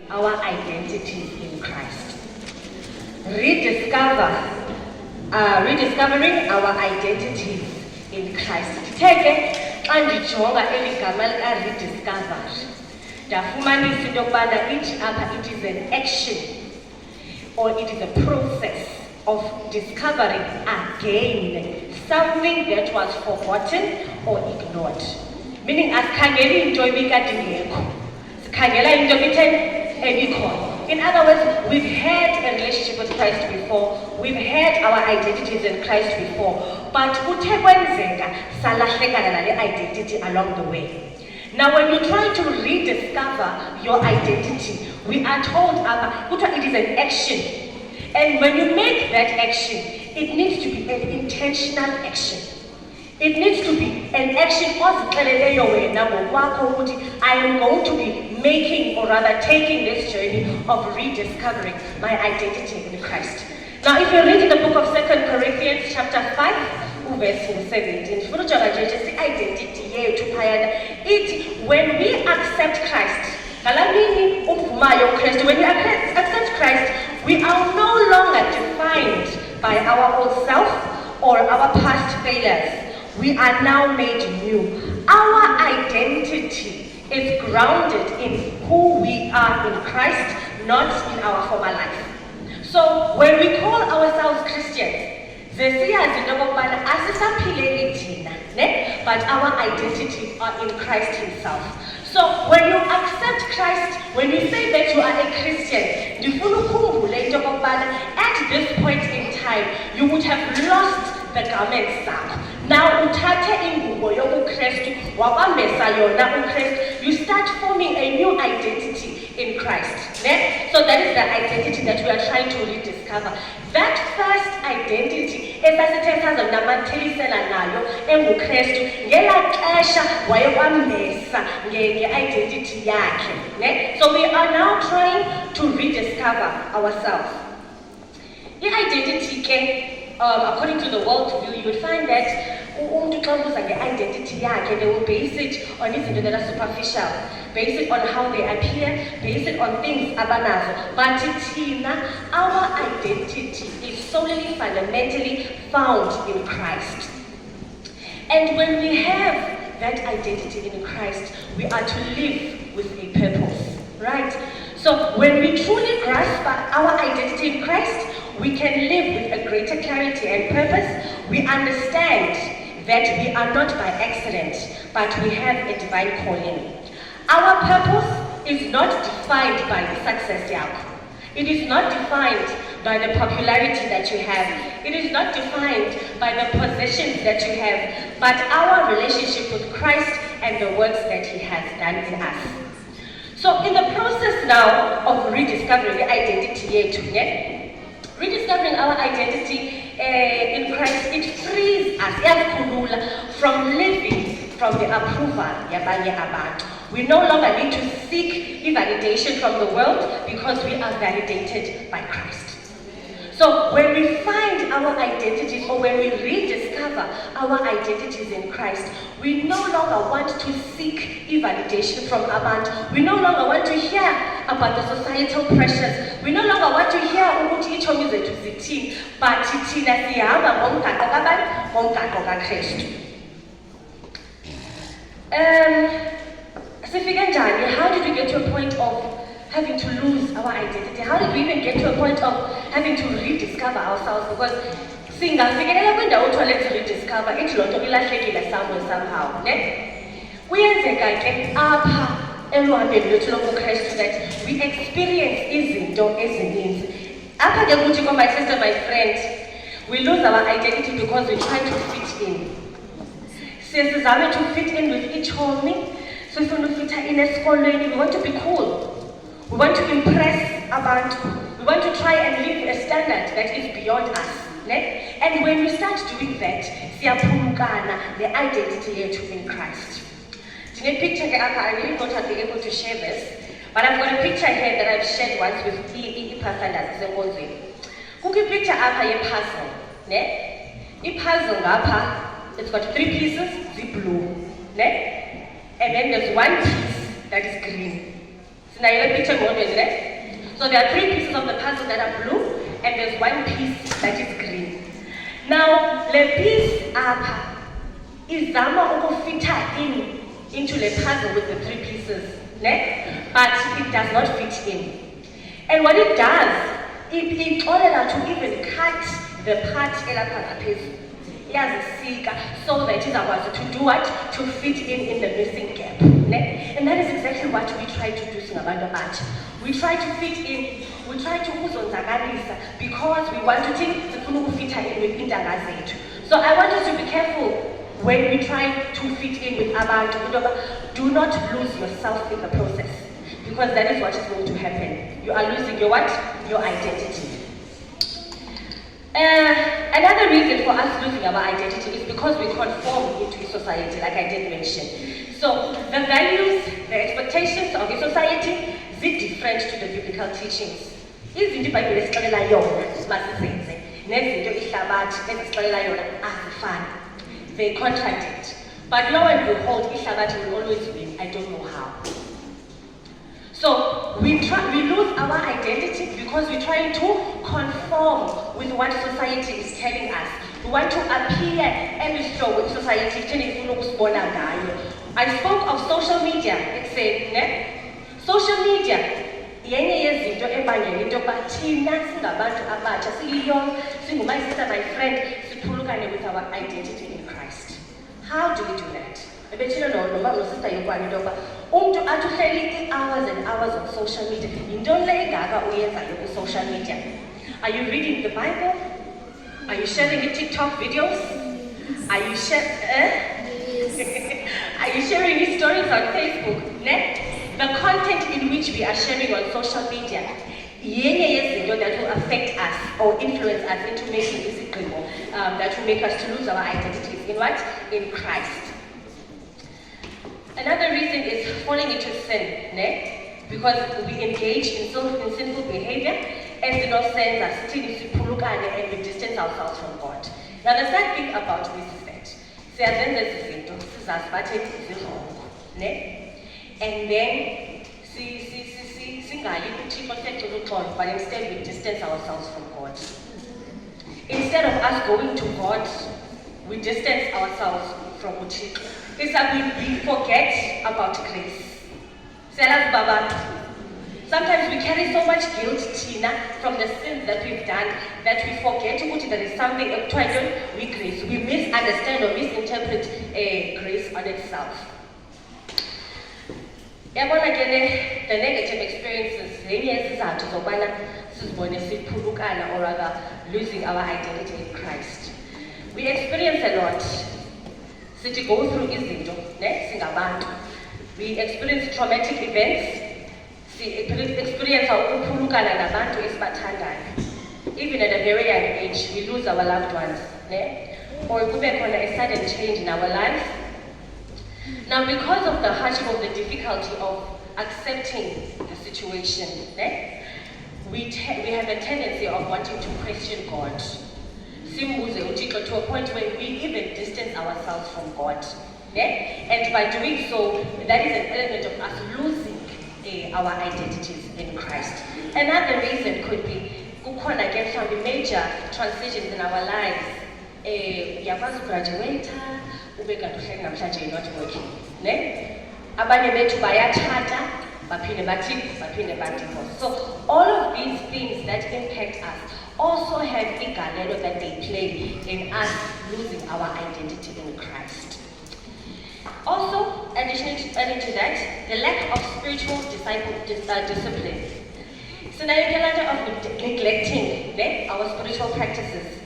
our identity in Christ. Rediscovering our identities in Christ. Take andijonga eligama rediscover. Ndafumanisa into yokubana it is an action or it is a process of discovering again something that was forgotten or ignored. Meaning asikhangeli into ebikade ingekho. Sikhangela into ebikhona. In other words, we've had a relationship with Christ before, we've had our identities in Christ before, but kuthe kwenzeka salahlekana nale identity along the way. Now when you try to rediscover your identity, we are told it is an action. And when you make that action, it needs to be an intentional action. It needs to be an action. I am going to be making, or rather taking this journey of rediscovering my identity in Christ. Now if you read in the book of 2 Corinthians chapter 5, verse 17, when we accept Christ, when we accept Christ, we are no longer defined by our old self or our past failures. We are now made new. Our identity is grounded in who we are in Christ, not in our former life. So when we call ourselves Christians, but our identity are in Christ Himself. So when you accept Christ, when you say that you are a Christian, at this point in time, you would have lost the garments. Now you start forming a new identity in Christ. So that is the identity that we are trying to rediscover. That first identity is so we are now trying to rediscover ourselves. The identity according to the worldview, you would find that identity they will base it on things that are superficial, base it on how they appear, base it on things abanazo. But our identity is solely fundamentally found in Christ. And when we have that identity in Christ, we are to live with a purpose, right? So when we truly grasp our identity in Christ, we can live with a greater clarity and purpose. We understand that we are not by accident, but we have a divine calling. Our purpose is not defined by the success yako. It is not defined by the popularity that you have. It is not defined by the possessions that you have, but our relationship with Christ and the works that He has done in us. So in the process now of rediscovering the identity, rediscovering our identity in Christ, it frees us from living from the approval yabanye abantu. We no longer need to seek validation from the world because we are validated by Christ. So when we find our identities, or when we rediscover our identities in Christ, we no longer want to seek validation from abantu. We no longer want to hear about the societal pressures. We no longer want to hear ukuthi ichomi zethu zithini, but thina sihamba ngomgaqo kabani? Ngomgaqo kaKristu. How did we get to a point of having to lose our identity? How did we even get to a point of having to rediscover ourselves? Because singafikelela kwindawo uthiwa let's rediscover, ithi loo nto ilahlekile somewhere somehow. Kuyenzeka ke apha eluhambeni lwethu lobuKristu that we experience izinto ezininzi. Apha ke kuthi my sister, my friend, we lose our identity because we try to fit in. Siyazame to fit in with each homie. So if we want to be cool. We want to impress abantu. We want to try and live a standard that is beyond us. And when we start doing that, siyaphulukana the identity yethu in Christ. In a picture here, I really thought I'd be able to share this, but I've got a picture here that I've shared once with Pastor Zemozi. Kuki picture apha ye puzzle. Puzzle apha, it's got 3 pieces, the blue. And then there's 1 piece that is green. picture so there are 3 pieces of the puzzle that are blue, and there's 1 piece that is green. Now, the piece is into the puzzle with the 3 pieces, but it does not fit in. And what it does, it allowed to even cut the part so that it is about to do what? To fit in the missing gap. And that is exactly what we try to do. We try to fit in, we try to uzonzakalisa because we want to think fit in with intanga zethu. So I want us to be careful when we try to fit in with abantu. Do not lose yourself in the process, because that is what is going to happen. You are losing your what? Your identity. Another reason for us losing our identity is because we conform into society, like I did mention. So the values, the expectations of the society is different to the biblical teachings. Izinto iBhayibheli esixelela yona masizenze nezinto ihlabathi ezixelela yona azifani. They contradict. But lo and behold, ihlabathi will always win. I don't know how. So we lose our identity because we're trying to conform with what society is telling us. We want to appear every show with society. I spoke of social media. It's social media. My friend, with our identity in Christ. How do we do that? Hours and hours on social media. Social media. Are you reading the Bible? Are you sharing your TikTok videos? Are you Are you sharing your stories on Facebook? The content in which we are sharing on social media that will affect us or influence us into making this that will make us to lose our identities in what? In Christ. Another reason is falling into sin, because we engage in sinful behavior and do not send us and we distance ourselves from God. Now the sad thing about this is that and then but instead we distance ourselves from God. Instead of us going to God, we distance ourselves from Uchiko. It's that we forget about grace. Sometimes we carry so much guilt, Tina, from the sins that we've done that we forget that there is something we grace. We misunderstand or misinterpret grace on itself. The negative experiences, or rather losing our identity in Christ. We experience a lot. We go through izinto, we experience traumatic events. We experience even at a very young age, we lose our loved ones. Or we make a sudden change in our lives. Now, because of the hardship of the difficulty of accepting the situation, we have a tendency of wanting to question God. To a point where we even distance ourselves from God. And by doing so, that is an element of us losing our identities in Christ. Another reason could be major transitions in our lives. Graduate, not working. So all of these things that impact us also have a galero that they play in us losing our identity in Christ. Also, additionally to that, the lack of spiritual discipline. So now you can of neglecting our spiritual practices.